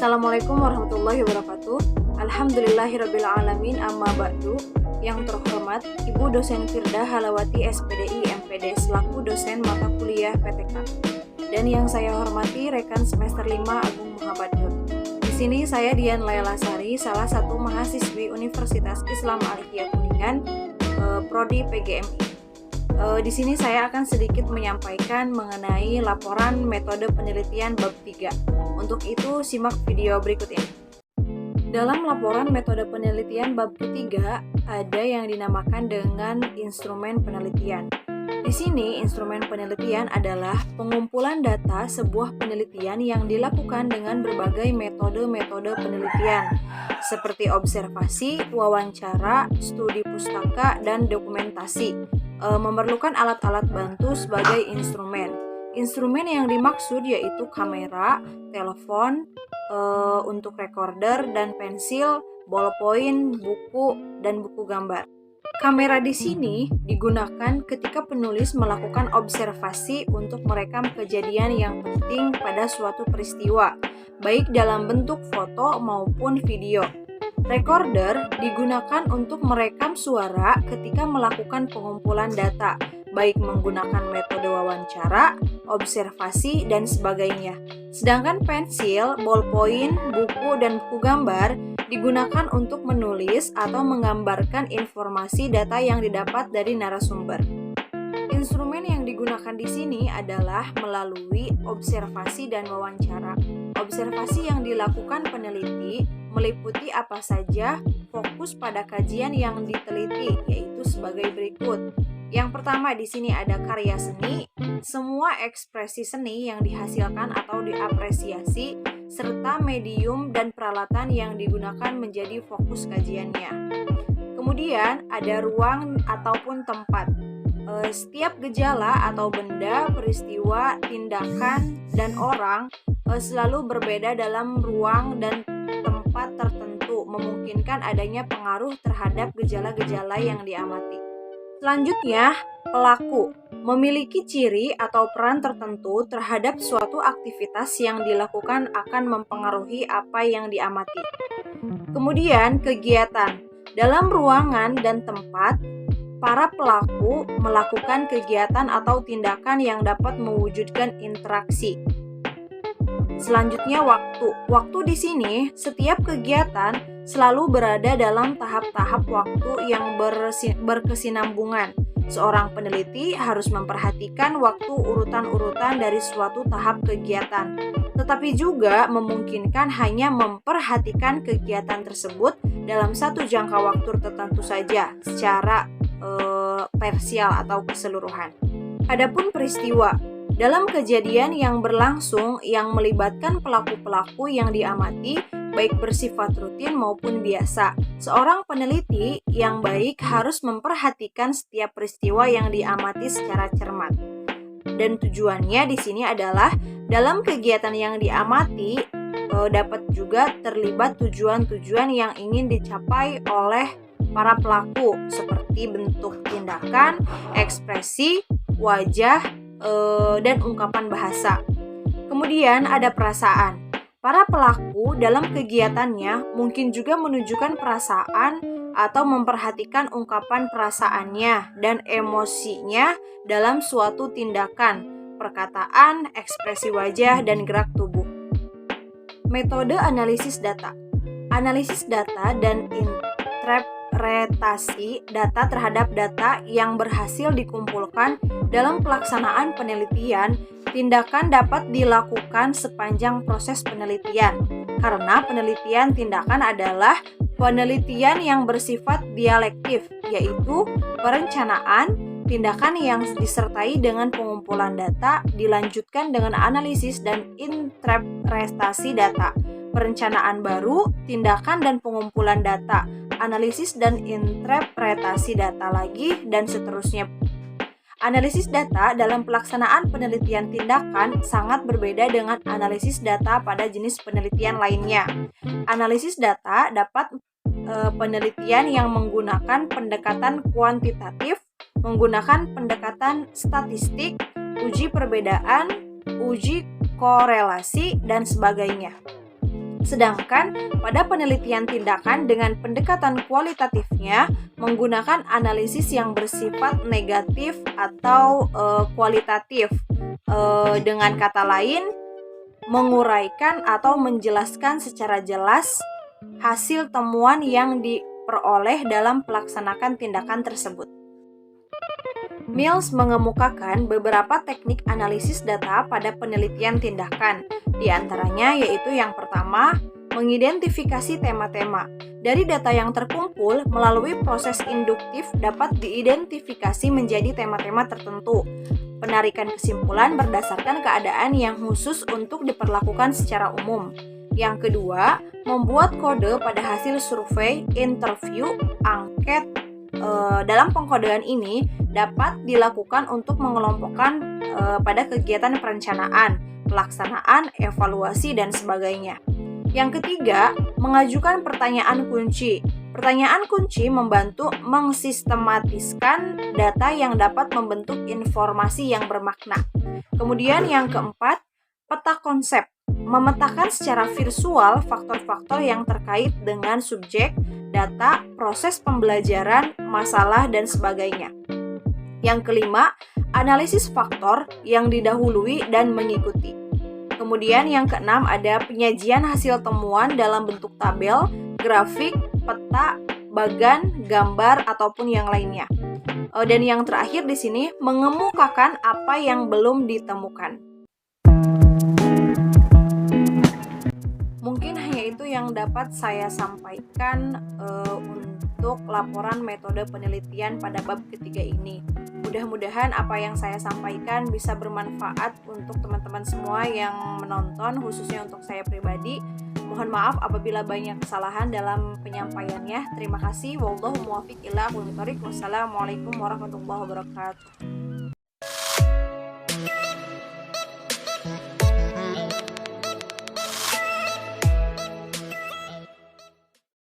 Assalamualaikum warahmatullahi wabarakatuh. Alhamdulillahirrabbilalamin, amma ba'du. Yang terhormat Ibu Dosen Firda Halawati SPDI MPD selaku dosen mata kuliah PTK. Dan yang saya hormati rekan semester 5 Agung Muhammad Nur. Di sini saya Dian Laila Sari, salah satu mahasiswi Universitas Islam Aliyah Kuningan, Prodi PGMI. Di sini saya akan sedikit menyampaikan mengenai laporan metode penelitian bab 3. Untuk itu, simak video berikut ini. Dalam laporan metode penelitian bab ketiga, ada yang dinamakan dengan instrumen penelitian. Di sini, instrumen penelitian adalah pengumpulan data sebuah penelitian yang dilakukan dengan berbagai metode-metode penelitian, seperti observasi, wawancara, studi pustaka, dan dokumentasi. Memerlukan alat-alat bantu sebagai instrumen. Instrumen yang dimaksud yaitu kamera, telepon, untuk recorder, dan pensil, ballpoint, buku, dan buku gambar. Kamera di sini digunakan ketika penulis melakukan observasi untuk merekam kejadian yang penting pada suatu peristiwa, baik dalam bentuk foto maupun video. Recorder digunakan untuk merekam suara ketika melakukan pengumpulan data, baik menggunakan metode wawancara, observasi, dan sebagainya. Sedangkan pensil, ballpoint, buku, dan buku gambar digunakan untuk menulis atau menggambarkan informasi data yang didapat dari narasumber. Instrumen yang digunakan di sini adalah melalui observasi dan wawancara. Observasi yang dilakukan peneliti meliputi apa saja, fokus pada kajian yang diteliti, yaitu sebagai berikut. Yang pertama di sini ada karya seni, semua ekspresi seni yang dihasilkan atau diapresiasi, serta medium dan peralatan yang digunakan menjadi fokus kajiannya. Kemudian ada ruang ataupun tempat. Setiap gejala atau benda, peristiwa, tindakan, dan orang selalu berbeda dalam ruang dan tempat tertentu, memungkinkan adanya pengaruh terhadap gejala-gejala yang diamati. Selanjutnya, pelaku memiliki ciri atau peran tertentu terhadap suatu aktivitas yang dilakukan akan mempengaruhi apa yang diamati. Kemudian, kegiatan. Dalam ruangan dan tempat, para pelaku melakukan kegiatan atau tindakan yang dapat mewujudkan interaksi. Selanjutnya, waktu. Waktu di sini, setiap kegiatan selalu berada dalam tahap-tahap waktu yang berkesinambungan. Seorang peneliti harus memperhatikan waktu urutan-urutan dari suatu tahap kegiatan, tetapi juga memungkinkan hanya memperhatikan kegiatan tersebut dalam satu jangka waktu tertentu saja secara parsial atau keseluruhan. Adapun peristiwa, dalam kejadian yang berlangsung yang melibatkan pelaku-pelaku yang diamati, baik bersifat rutin maupun biasa, seorang peneliti yang baik harus memperhatikan setiap peristiwa yang diamati secara cermat. Dan tujuannya di sini adalah dalam kegiatan yang diamati dapat juga terlibat tujuan-tujuan yang ingin dicapai oleh para pelaku, seperti bentuk tindakan, ekspresi, wajah, dan ungkapan bahasa. Kemudian ada perasaan. Para pelaku dalam kegiatannya mungkin juga menunjukkan perasaan atau memperhatikan ungkapan perasaannya dan emosinya dalam suatu tindakan, perkataan, ekspresi wajah, dan gerak tubuh. Metode analisis data. Analisis data dan interpretasi data terhadap data yang berhasil dikumpulkan dalam pelaksanaan penelitian. Tindakan dapat dilakukan sepanjang proses penelitian, karena penelitian tindakan adalah penelitian yang bersifat dialektif, yaitu perencanaan, tindakan yang disertai dengan pengumpulan data, dilanjutkan dengan analisis dan interpretasi data, perencanaan baru, tindakan dan pengumpulan data, analisis dan interpretasi data lagi, dan seterusnya. Analisis data dalam pelaksanaan penelitian tindakan sangat berbeda dengan analisis data pada jenis penelitian lainnya. Analisis data dapat penelitian yang menggunakan pendekatan kuantitatif, menggunakan pendekatan statistik, uji perbedaan, uji korelasi, dan sebagainya. Sedangkan pada penelitian tindakan dengan pendekatan kualitatifnya menggunakan analisis yang bersifat negatif atau kualitatif. Dengan kata lain, menguraikan atau menjelaskan secara jelas hasil temuan yang diperoleh dalam pelaksanaan tindakan tersebut. Mills mengemukakan beberapa teknik analisis data pada penelitian tindakan. Di antaranya yaitu yang pertama, mengidentifikasi tema-tema. Dari data yang terkumpul melalui proses induktif dapat diidentifikasi menjadi tema-tema tertentu. Penarikan kesimpulan berdasarkan keadaan yang khusus untuk diperlakukan secara umum. Yang kedua, membuat kode pada hasil survei, interview, angket. Dalam pengkodean ini dapat dilakukan untuk mengelompokkan pada kegiatan perencanaan, pelaksanaan, evaluasi, dan sebagainya. Yang ketiga, mengajukan pertanyaan kunci. Pertanyaan kunci membantu mengsistematiskan data yang dapat membentuk informasi yang bermakna. Kemudian yang keempat, peta konsep. Memetakan secara visual faktor-faktor yang terkait dengan subjek, data, proses pembelajaran, masalah, dan sebagainya. Yang kelima, analisis faktor yang didahului dan mengikuti. Kemudian yang keenam ada penyajian hasil temuan dalam bentuk tabel, grafik, peta, bagan, gambar, ataupun yang lainnya. Dan yang terakhir di sini mengemukakan apa yang belum ditemukan. Mungkin hanya itu yang dapat saya sampaikan untuk laporan metode penelitian pada bab ketiga ini. Mudah-mudahan apa yang saya sampaikan bisa bermanfaat untuk teman-teman semua yang menonton, khususnya untuk saya pribadi. Mohon maaf apabila banyak kesalahan dalam penyampaiannya. Terima kasih. Wallahu muwaffiq ila aqwamit thoriq. Wassalamualaikum warahmatullahi wabarakatuh.